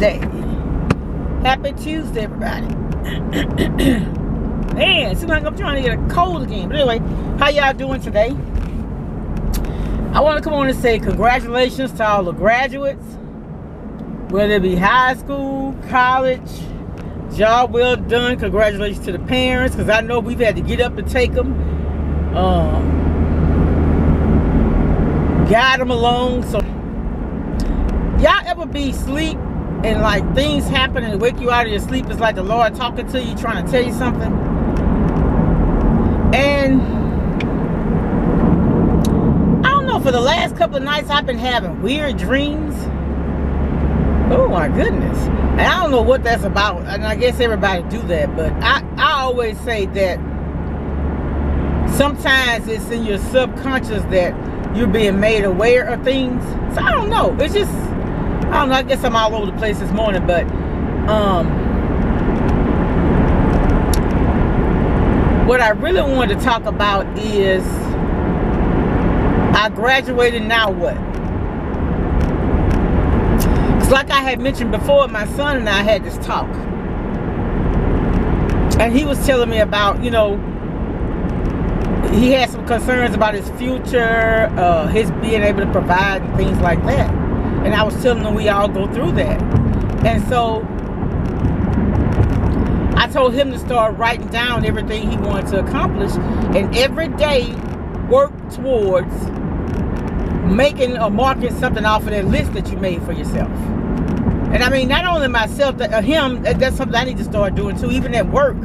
Tuesday. Happy Tuesday, everybody. Man, seems like I'm trying to get a cold again. But anyway, how y'all doing today? I want to come on and say congratulations to all the graduates, whether it be high school, college, job well done. Congratulations to the parents, because I know we've had to get up and take them, guide them along. So y'all ever be asleep and like things happen and wake you out of your sleep? It's like the Lord talking to you, trying to tell you something. And I don't know, for the last couple of nights I've been having weird dreams. Oh my goodness. And I don't know what that's about. And I guess everybody do that, but I always say that sometimes it's in your subconscious that you're being made aware of things. So I don't know. It's just, I don't know. I guess I'm all over the place this morning, but what I really wanted to talk about is I graduated, now what? It's like I had mentioned before, my son and I had this talk. And he was telling me about, you know, he had some concerns about his future, his being able to provide and things like that. And I was telling him we all go through that. And so I told him to start writing down everything he wanted to accomplish, and every day work towards making or marking something off of that list that you made for yourself. And I mean, not only myself, him, that's something I need to start doing too. Even at work,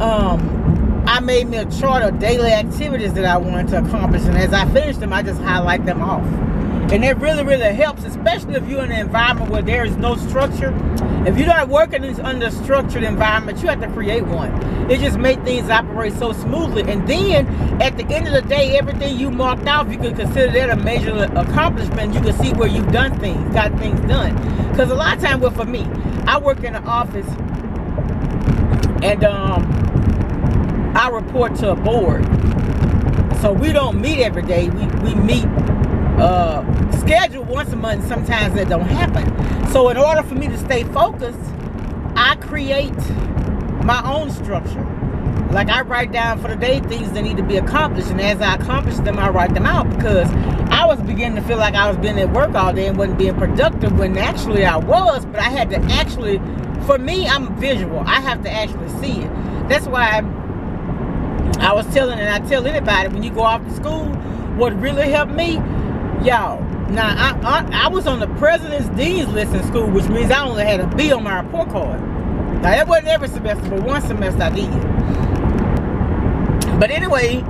I made me a chart of daily activities that I wanted to accomplish, and as I finished them, I just highlight them off. And it really, really helps, especially if you're in an environment where there is no structure. If you're not working in under a structured environment, you have to create one. It just makes things operate so smoothly. And then, at the end of the day, everything you marked out, you can consider that a major accomplishment. You can see where you've done things, got things done. Because a lot of times, well, for me, I work in an office, and I report to a board. So we don't meet every day. We meet scheduled once a month, and sometimes that don't happen. So in order for me to stay focused, I create my own structure. Like I write down for the day things that need to be accomplished, and as I accomplish them, I write them out, because I was beginning to feel like I was being at work all day and wasn't being productive, when actually I was, but I had to actually, for me, I'm visual. I have to actually see it. That's why I was telling, and I tell anybody, when you go off to school, what really helped me, y'all, now I was on the President's Dean's list in school, which means I only had a B on my report card. Now that wasn't every semester, but one semester I did. But anyway,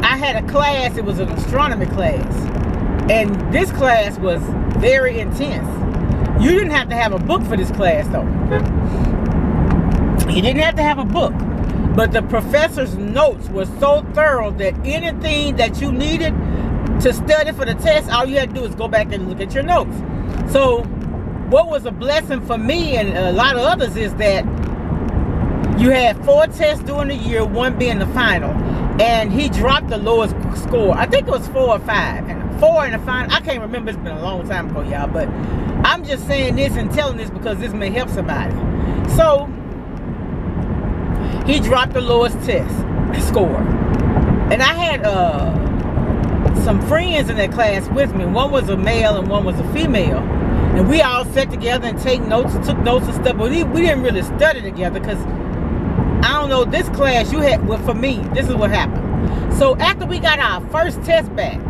I had a class, it was an astronomy class, and this class was very intense. You didn't have to have a book for this class though. You didn't have to have a book. But the professor's notes were so thorough that anything that you needed to study for the test, all you had to do is go back and look at your notes. So what was a blessing for me and a lot of others is that you had 4 tests during the year, one being the final. And he dropped the lowest score. I think it was 4 or 5. And 4 in the final. I can't remember. It's been a long time ago, y'all. But I'm just saying this and telling this because this may help somebody. So he dropped the lowest test score. And I had some friends in that class with me. One was a male and one was a female. And we all sat together and took notes and stuff. But we didn't really study together, because I don't know, this class you had, well, for me, this is what happened. So after we got our first test back,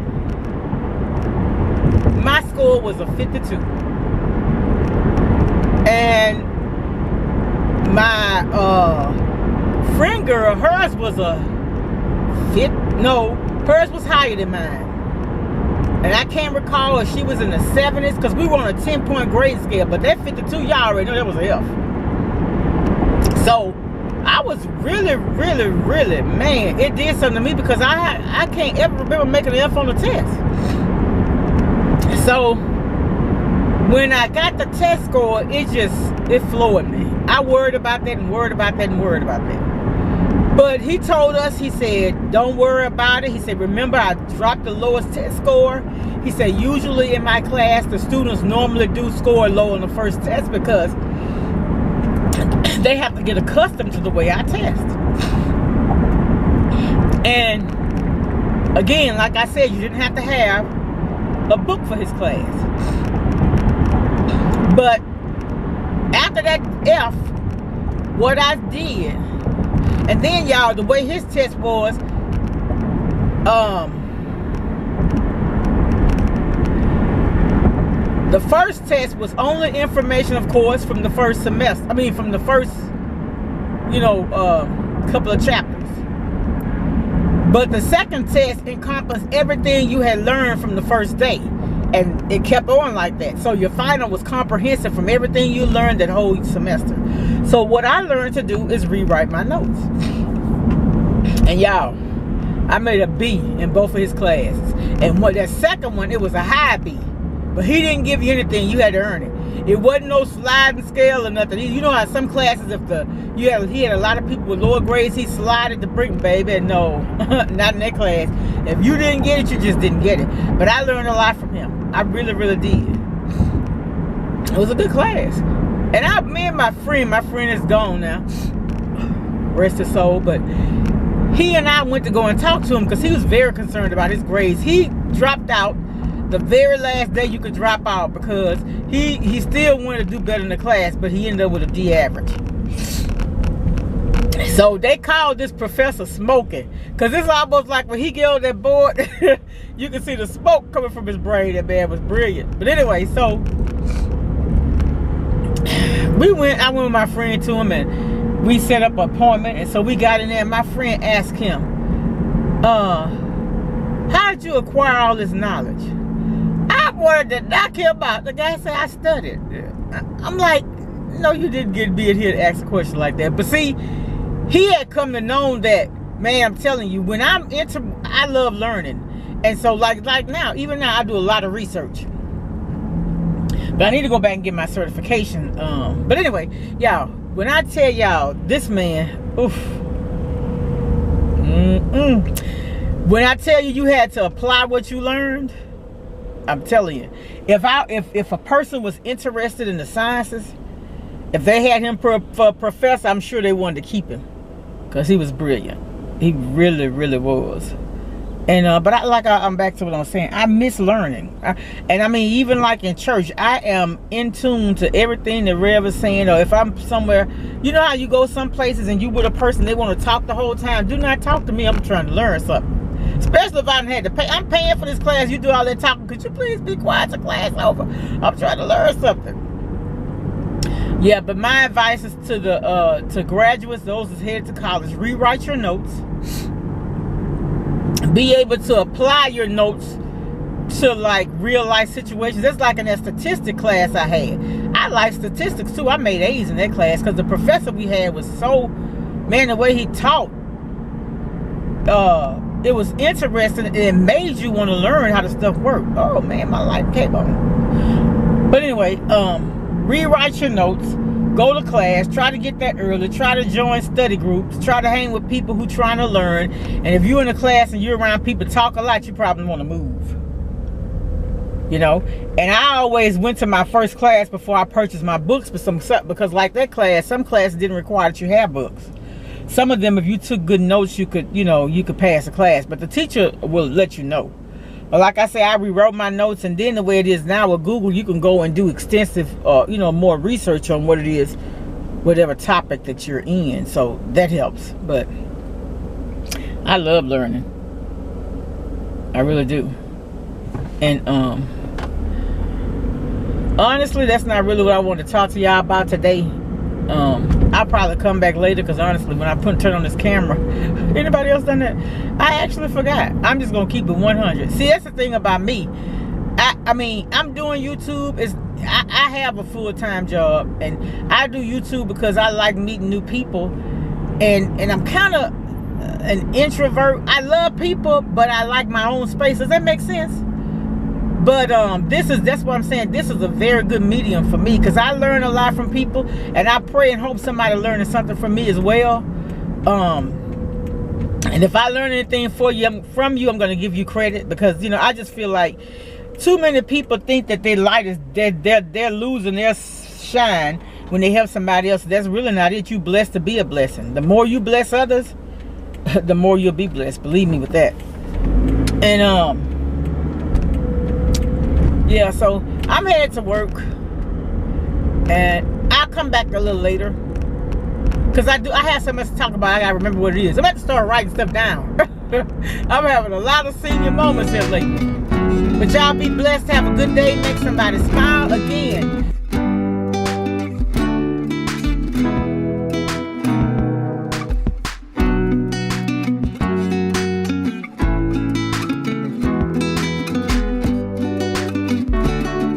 my score was a 52. And my friend girl, hers was a hers was higher than mine. And I can't recall if she was in the 70s, because we were on a 10-point grade scale. But that 52, y'all already know that was an F. So I was really, really, really, man, it did something to me, because I can't ever remember making an F on the test. So when I got the test score, it floored me. I worried about that and worried about that and worried about that. But he told us, he said, don't worry about it. He said, remember, I dropped the lowest test score. He said, usually in my class, the students normally do score low on the first test because they have to get accustomed to the way I test. And again, like I said, you didn't have to have a book for his class. But after that F, what I did, and then y'all, the way his test was, the first test was only information, of course, from the first semester. I mean, from the first, couple of chapters. But the second test encompassed everything you had learned from the first day. And it kept on like that. So your final was comprehensive from everything you learned that whole semester. So what I learned to do is rewrite my notes. And y'all, I made a B in both of his classes. And that second one, it was a high B. But he didn't give you anything. You had to earn it. It wasn't no sliding scale or nothing. You know how some classes, if he had a lot of people with lower grades, he slided the brick, baby. And no, not in that class. If you didn't get it, you just didn't get it. But I learned a lot from him. I really, really did. It was a good class. And me and my friend is gone now. Rest his soul. But he and I went to go and talk to him because he was very concerned about his grades. He dropped out the very last day you could drop out because he still wanted to do better in the class, but he ended up with a D average. So they called this professor smoking, because it's almost like when he get on that board, you can see the smoke coming from his brain. That man was brilliant. But anyway, so I went with my friend to him, and we set up an appointment. And so we got in there, and my friend asked him, how did you acquire all this knowledge? I wanted to knock him out. The guy said, I studied. I'm like, no, you didn't get me in here to ask a question like that. But see, he had come to know that, man, I'm telling you, when I love learning. And so like now, even now, I do a lot of research. But I need to go back and get my certification. But anyway, y'all, when I tell y'all, this man, oof. When I tell you, you had to apply what you learned, I'm telling you, if a person was interested in the sciences, if they had him for a professor, I'm sure they wanted to keep him because he was brilliant. He really, really was. And but I'm back to what I'm saying. I miss learning, and I mean, even like in church, I am in tune to everything that Rev is saying. Or if I'm somewhere, you know how you go some places and you with a person, they want to talk the whole time. Do not talk to me. I'm trying to learn something. Especially if I had to pay. I'm paying for this class. You do all that talking. Could you please be quiet? The class over. I'm trying to learn something. Yeah, but my advice is to graduates, those that's headed to college, rewrite your notes. Be able to apply your notes to like real life situations. That's like in that statistics class I had. I like statistics too. I made A's in that class because the professor we had was so, man, the way he taught, it was interesting and it made you want to learn how the stuff worked. Oh man, my life came on. But anyway, rewrite your notes, go to class, try to get that early, try to join study groups, try to hang with people who trying to learn. And if you're in a class and you're around people talk a lot, you probably want to move. You know, and I always went to my first class before I purchased my books because like that class, some classes didn't require that you have books. Some of them, if you took good notes, you could pass the class, but the teacher will let you know. But like I say, I rewrote my notes, and then the way it is now with Google, you can go and do extensive, more research on what it is, whatever topic that you're in. So that helps. But I love learning. I really do. And honestly, that's not really what I want to talk to y'all about today. I'll probably come back later because honestly, when I turn on this camera, anybody else done that? I actually forgot. I'm just gonna keep it 100. See, that's the thing about me. I mean, I'm doing YouTube. I have a full-time job, and I do YouTube because I like meeting new people, and I'm kind of an introvert. I love people, but I like my own space. Does that make sense? But that's what I'm saying. This is a very good medium for me because I learn a lot from people, and I pray and hope somebody learning something from me as well. And if I learn anything from you, I'm going to give you credit, because, you know, I just feel like too many people think that their light is, they're losing their shine when they help somebody else. That's really not it. You blessed to be a blessing. The more you bless others, the more you'll be blessed. Believe me with that. And yeah, so I'm headed to work, and I'll come back a little later, because I have so much to talk about. I gotta remember what it is. I'm about to start writing stuff down. I'm having a lot of senior moments here lately. But y'all be blessed. Have a good day. Make somebody smile. Again,